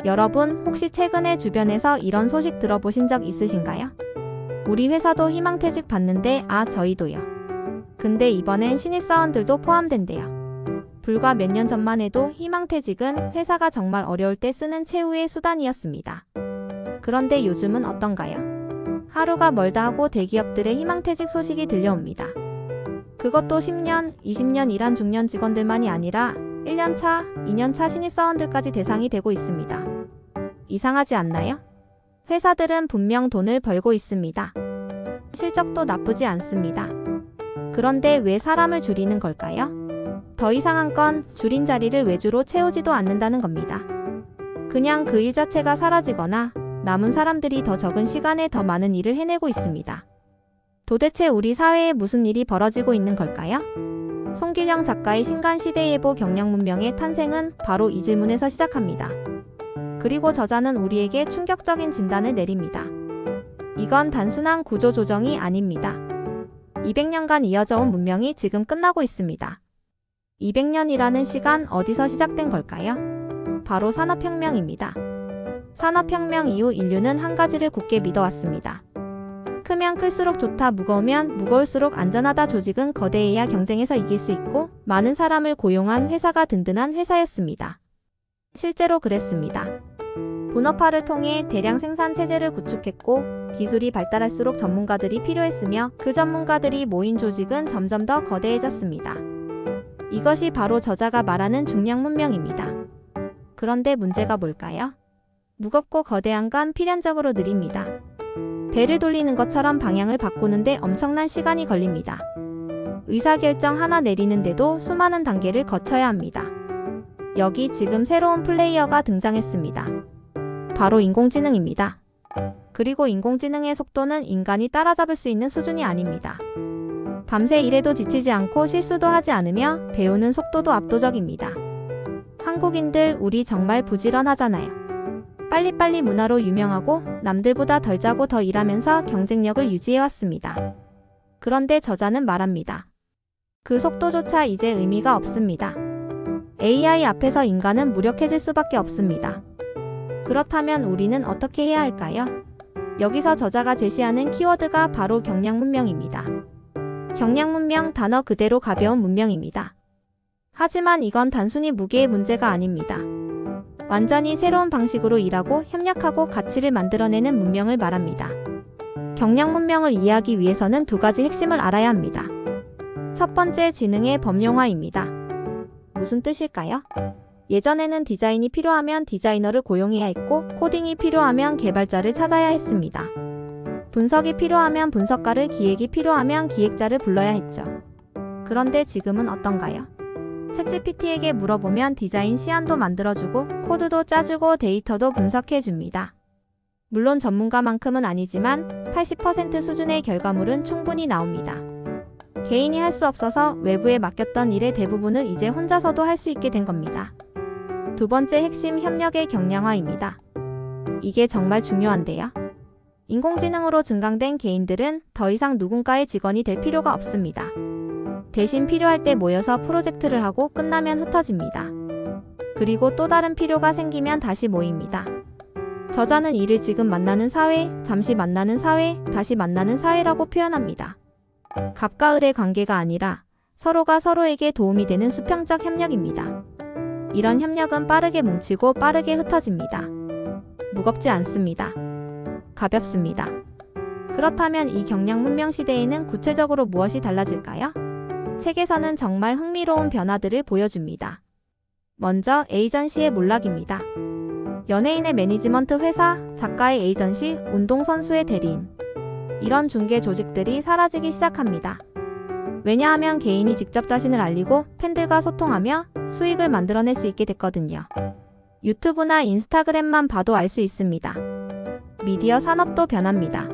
여러분, 혹시 최근에 주변에서 이런 소식 들어보신 적 있으신가요? 우리 회사도 희망퇴직 받는데 저희도요. 근데 이번엔 신입사원들도 포함된대요. 불과 몇 년 전만 해도 희망퇴직은 회사가 정말 어려울 때 쓰는 최후의 수단이었습니다. 그런데 요즘은 어떤가요? 하루가 멀다 하고 대기업들의 희망퇴직 소식이 들려옵니다. 그것도 10년, 20년 일한 중년 직원들만이 아니라 1년차, 2년차 신입사원들까지 대상이 되고 있습니다. 이상하지 않나요? 회사들은 분명 돈을 벌고 있습니다. 실적도 나쁘지 않습니다. 그런데 왜 사람을 줄이는 걸까요? 더 이상한 건 줄인 자리를 외주로 채우지도 않는다는 겁니다. 그냥 그 일 자체가 사라지거나 남은 사람들이 더 적은 시간에 더 많은 일을 해내고 있습니다. 도대체 우리 사회에 무슨 일이 벌어지고 있는 걸까요? 송기령 작가의 신간시대예보 경량문명의 탄생은 바로 이 질문에서 시작합니다. 그리고 저자는 우리에게 충격적인 진단을 내립니다. 이건 단순한 구조조정이 아닙니다. 200년간 이어져 온 문명이 지금 끝나고 있습니다. 200년이라는 시간 어디서 시작된 걸까요? 바로 산업혁명입니다. 산업혁명 이후 인류는 한 가지를 굳게 믿어왔습니다. 크면 클수록 좋다, 무거우면 무거울수록 안전하다. 조직은 거대해야 경쟁에서 이길 수 있고 많은 사람을 고용한 회사가 든든한 회사였습니다. 실제로 그랬습니다. 분업화를 통해 대량 생산 체제를 구축했고 기술이 발달할수록 전문가들이 필요했으며 그 전문가들이 모인 조직은 점점 더 거대해졌습니다. 이것이 바로 저자가 말하는 중량 문명입니다. 그런데 문제가 뭘까요? 무겁고 거대한 건 필연적으로 느립니다. 배를 돌리는 것처럼 방향을 바꾸는데 엄청난 시간이 걸립니다. 의사결정 하나 내리는데도 수많은 단계를 거쳐야 합니다. 여기 지금 새로운 플레이어가 등장했습니다. 바로 인공지능입니다. 그리고 인공지능의 속도는 인간이 따라잡을 수 있는 수준이 아닙니다. 밤새 일해도 지치지 않고 실수도 하지 않으며 배우는 속도도 압도적입니다. 한국인들 우리 정말 부지런하잖아요. 빨리빨리 문화로 유명하고 남들보다 덜 자고 더 일하면서 경쟁력을 유지해왔습니다. 그런데 저자는 말합니다. 그 속도조차 이제 의미가 없습니다. AI 앞에서 인간은 무력해질 수밖에 없습니다. 그렇다면 우리는 어떻게 해야 할까요? 여기서 저자가 제시하는 키워드가 바로 경량문명입니다. 경량문명 단어 그대로 가벼운 문명입니다. 하지만 이건 단순히 무게의 문제가 아닙니다. 완전히 새로운 방식으로 일하고 협력하고 가치를 만들어내는 문명을 말합니다. 경량문명을 이해하기 위해서는 두 가지 핵심을 알아야 합니다. 첫 번째, 지능의 범용화입니다. 무슨 뜻일까요? 예전에는 디자인이 필요하면 디자이너를 고용해야 했고 코딩이 필요하면 개발자를 찾아야 했습니다. 분석이 필요하면 분석가를, 기획이 필요하면 기획자를 불러야 했죠. 그런데 지금은 어떤가요? 챗GPT에게 물어보면 디자인 시안도 만들어주고 코드도 짜주고 데이터도 분석해줍니다. 물론 전문가만큼은 아니지만 80% 수준의 결과물은 충분히 나옵니다. 개인이 할 수 없어서 외부에 맡겼던 일의 대부분을 이제 혼자서도 할 수 있게 된 겁니다. 두 번째 핵심, 협력의 경량화입니다. 이게 정말 중요한데요. 인공지능으로 증강된 개인들은 더 이상 누군가의 직원이 될 필요가 없습니다. 대신 필요할 때 모여서 프로젝트를 하고 끝나면 흩어집니다. 그리고 또 다른 필요가 생기면 다시 모입니다. 저자는 이를 지금 만나는 사회, 잠시 만나는 사회, 다시 만나는 사회라고 표현합니다. 갑과 을의 관계가 아니라 서로가 서로에게 도움이 되는 수평적 협력입니다. 이런 협력은 빠르게 뭉치고 빠르게 흩어집니다. 무겁지 않습니다. 가볍습니다. 그렇다면 이 경량문명 시대에는 구체적으로 무엇이 달라질까요? 책에서는 정말 흥미로운 변화들을 보여줍니다. 먼저 에이전시의 몰락입니다. 연예인의 매니지먼트 회사, 작가의 에이전시, 운동선수의 대리인. 이런 중개 조직들이 사라지기 시작합니다. 왜냐하면 개인이 직접 자신을 알리고 팬들과 소통하며 수익을 만들어낼 수 있게 됐거든요. 유튜브나 인스타그램만 봐도 알 수 있습니다. 미디어 산업도 변합니다.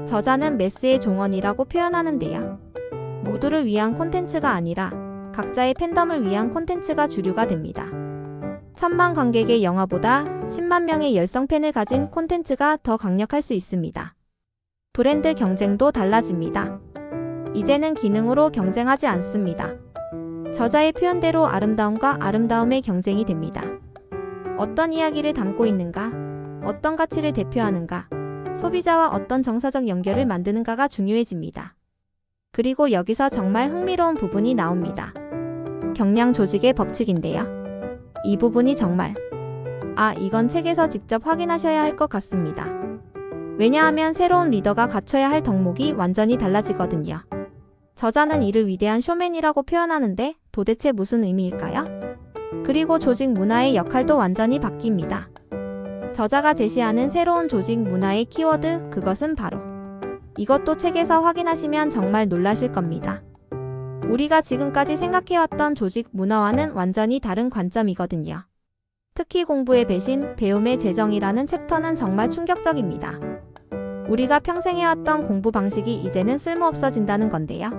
저자는 매스의 종언이라고 표현하는데요. 모두를 위한 콘텐츠가 아니라 각자의 팬덤을 위한 콘텐츠가 주류가 됩니다. 1000만 관객의 영화보다 10만 명의 열성 팬을 가진 콘텐츠가 더 강력할 수 있습니다. 브랜드 경쟁도 달라집니다. 이제는 기능으로 경쟁하지 않습니다. 저자의 표현대로 아름다움과 아름다움의 경쟁이 됩니다. 어떤 이야기를 담고 있는가, 어떤 가치를 대표하는가, 소비자와 어떤 정서적 연결을 만드는가가 중요해집니다. 그리고 여기서 정말 흥미로운 부분이 나옵니다. 경량 조직의 법칙인데요. 이 부분이 정말 이건 책에서 직접 확인하셔야 할 것 같습니다. 왜냐하면 새로운 리더가 갖춰야 할 덕목이 완전히 달라지거든요. 저자는 이를 위대한 쇼맨이라고 표현하는데 도대체 무슨 의미일까요? 그리고 조직 문화의 역할도 완전히 바뀝니다. 저자가 제시하는 새로운 조직 문화의 키워드, 그것은 바로 이것도 책에서 확인하시면 정말 놀라실 겁니다. 우리가 지금까지 생각해왔던 조직 문화와는 완전히 다른 관점이거든요. 특히 공부의 배신, 배움의 재정이라는 챕터는 정말 충격적입니다. 우리가 평생 해왔던 공부 방식이 이제는 쓸모없어진다는 건데요.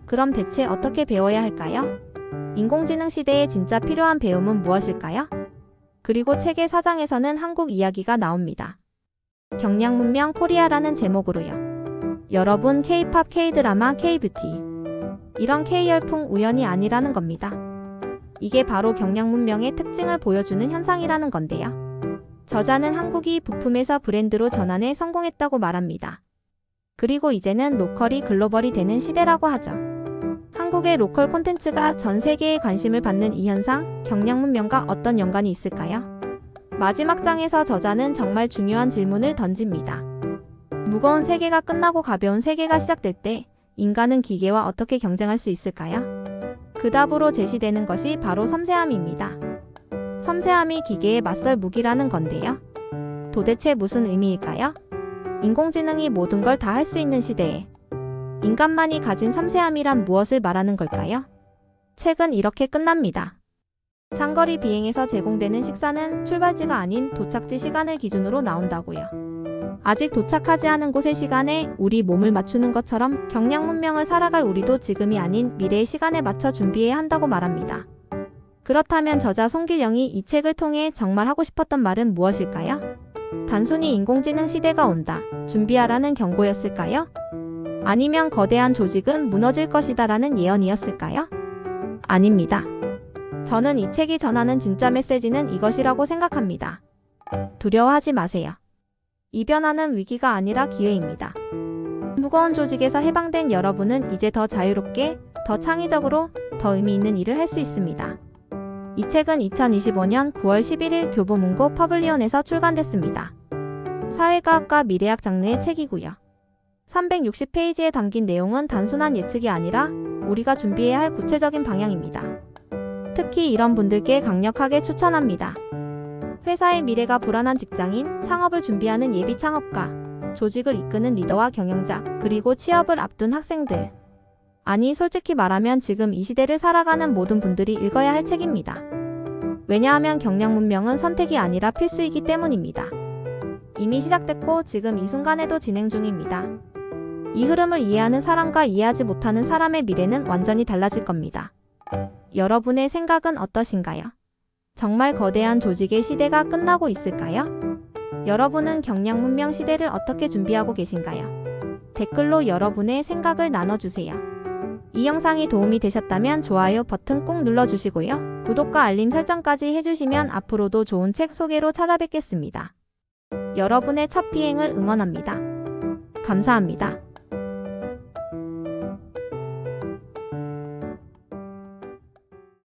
그럼 대체 어떻게 배워야 할까요? 인공지능 시대에 진짜 필요한 배움은 무엇일까요? 그리고 책의 4장에서는 한국 이야기가 나옵니다. 경량문명 코리아라는 제목으로요. 여러분, K-팝, K-드라마, K-뷰티 이런 K-열풍 우연이 아니라는 겁니다. 이게 바로 경량문명의 특징을 보여주는 현상이라는 건데요. 저자는 한국이 부품에서 브랜드로 전환에 성공했다고 말합니다. 그리고 이제는 로컬이 글로벌이 되는 시대라고 하죠. 한국의 로컬 콘텐츠가 전 세계에 관심을 받는 이 현상, 경량문명과 어떤 연관이 있을까요? 마지막 장에서 저자는 정말 중요한 질문을 던집니다. 무거운 세계가 끝나고 가벼운 세계가 시작될 때 인간은 기계와 어떻게 경쟁할 수 있을까요? 그 답으로 제시되는 것이 바로 섬세함입니다. 섬세함이 기계에 맞설 무기라는 건데요. 도대체 무슨 의미일까요? 인공지능이 모든 걸 다 할 수 있는 시대에 인간만이 가진 섬세함이란 무엇을 말하는 걸까요? 책은 이렇게 끝납니다. 장거리 비행에서 제공되는 식사는 출발지가 아닌 도착지 시간을 기준으로 나온다고요. 아직 도착하지 않은 곳의 시간에 우리 몸을 맞추는 것처럼 경량문명을 살아갈 우리도 지금이 아닌 미래의 시간에 맞춰 준비해야 한다고 말합니다. 그렇다면 저자 송길영이 이 책을 통해 정말 하고 싶었던 말은 무엇일까요? 단순히 인공지능 시대가 온다, 준비하라는 경고였을까요? 아니면 거대한 조직은 무너질 것이다라는 예언이었을까요? 아닙니다. 저는 이 책이 전하는 진짜 메시지는 이것이라고 생각합니다. 두려워하지 마세요. 이 변화는 위기가 아니라 기회입니다. 무거운 조직에서 해방된 여러분은 이제 더 자유롭게, 더 창의적으로, 더 의미 있는 일을 할 수 있습니다. 이 책은 2025년 9월 11일 교보문고 퍼블리온에서 출간됐습니다. 사회과학과 미래학 장르의 책이고요. 360페이지에 담긴 내용은 단순한 예측이 아니라 우리가 준비해야 할 구체적인 방향입니다. 특히 이런 분들께 강력하게 추천합니다. 회사의 미래가 불안한 직장인, 창업을 준비하는 예비 창업가, 조직을 이끄는 리더와 경영자, 그리고 취업을 앞둔 학생들. 아니, 솔직히 말하면 지금 이 시대를 살아가는 모든 분들이 읽어야 할 책입니다. 왜냐하면 경량문명은 선택이 아니라 필수이기 때문입니다. 이미 시작됐고 지금 이 순간에도 진행 중입니다. 이 흐름을 이해하는 사람과 이해하지 못하는 사람의 미래는 완전히 달라질 겁니다. 여러분의 생각은 어떠신가요? 정말 거대한 조직의 시대가 끝나고 있을까요? 여러분은 경량문명 시대를 어떻게 준비하고 계신가요? 댓글로 여러분의 생각을 나눠주세요. 이 영상이 도움이 되셨다면 좋아요 버튼 꼭 눌러주시고요. 구독과 알림 설정까지 해주시면 앞으로도 좋은 책 소개로 찾아뵙겠습니다. 여러분의 첫 비행을 응원합니다. 감사합니다.